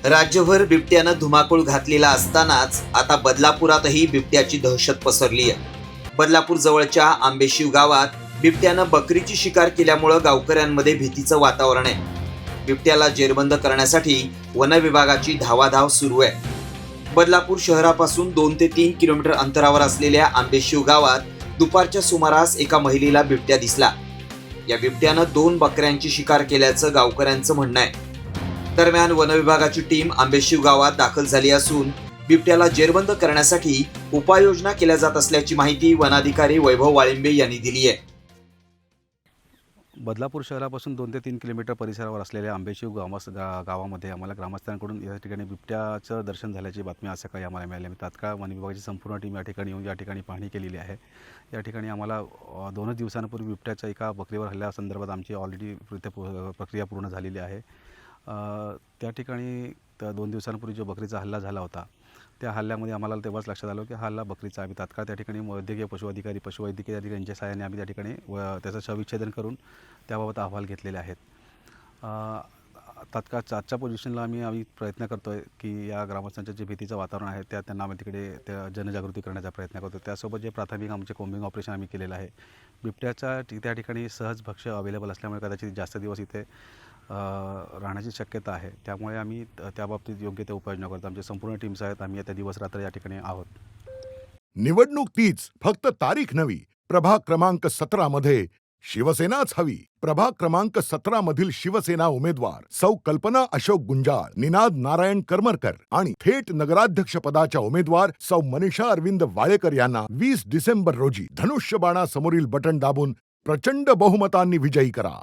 राज्यभर बिबट्यानं धुमाकूळ घातलेला असतानाच आता बदलापुरातही बिबट्याची दहशत पसरली आहे। बदलापूर जवळच्या आंबेशिव गावात बिबट्यानं बकरीची शिकार केल्यामुळे गावकऱ्यांमध्ये भीतीचं वातावरण आहे। बिबट्याला जेरबंद करण्यासाठी वन विभागाची धावाधाव सुरू आहे। बदलापूर शहरापासून 2 ते 3 किलोमीटर अंतरावर असलेल्या आंबेशिव गावात दुपारच्या सुमारास एका महिलेला बिबट्या दिसला। या बिबट्यानं 2 बकऱ्यांची शिकार केल्याचं गावकऱ्यांचं म्हणणं आहे। दरम्यान वन विभागाची टीम आंबेशिव गावात दाखल झाली असून बिबट्याला जेरबंद करण्यासाठी उपाययोजना केल्या जात असल्याची माहिती वनाधिकारी वैभव वाळिंबे यांनी दिली आहे। बदलापूर शहरापासून 2 ते 3 किलोमीटर परिसरावर असलेल्या आंबेशिव गावामध्ये आम्हाला ग्रामस्थांकडून या ठिकाणी बिबट्याचं दर्शन झाल्याची बातमी आज सकाळी आम्हाला मिळाली। तात्काळ वन विभागाची संपूर्ण टीम या ठिकाणी येऊन या ठिकाणी पाहणी केलेली आहे। या ठिकाणी आम्हाला 2 दिवसांपूर्वी बिबट्याच्या एका बकरीवर हल्ल्यासंदर्भात आमची ऑलरेडी प्रक्रिया पूर्ण झालेली आहे। त्या ठिकाणी 2 दिवसांपूर्वी जो बकरीचा हल्ला झाला होता त्या हल्ल्यामध्ये आम्हाला तेव्हाच लक्षात आलं की हा हल्ला बकरीचा आम्ही तात्काळ त्या ठिकाणी वैद्यकीय पशुवैद्यकीय अधिकारी यांच्या सहाय्याने आम्ही त्या ठिकाणी त्याचं शवविच्छेदन करून त्याबाबत अहवाल घेतलेले आहेत। तात्काळ आजच्या पोझिशनला आम्ही प्रयत्न करतो आहे की या ग्रामस्थांच्या जे भीतीचं वातावरण आहे त्यांना आम्ही तिकडे त्या जनजागृती करण्याचा प्रयत्न करतो। त्यासोबत जे प्राथमिक आमचे कोम्बिंग ऑपरेशन आम्ही केलेलं आहे। बिबट्याच्या त्या ठिकाणी सहज भक्ष्य अवेलेबल असल्यामुळे कदाचित जास्त दिवस इथे राहण्याची शक्यता आहे। त्यामुळे आम्ही त्याबाबतीत योग्य ते उपाययोजना करतो। आमचे संपूर्ण टीम्स आहेत, आम्ही आता दिवस रात्र या ठिकाणी आहोत। निवडणूक तीच, फक्त तारीख नवी। प्रभाग क्रमांक 17 मध्ये शिवसेनाच हवी। प्रभाग क्रमांक 17 मधील शिवसेना उमेदवार सौ कल्पना अशोक गुंजाळ, निनाद नारायण करमरकर आणि थेट नगराध्यक्ष पदाच्या उमेदवार सौ मनीषा अरविंद वाळेकर यांना 20 डिसेंबर रोजी धनुष्यबाणासमोरील बटन दाबून प्रचंड बहुमतांनी विजयी करा।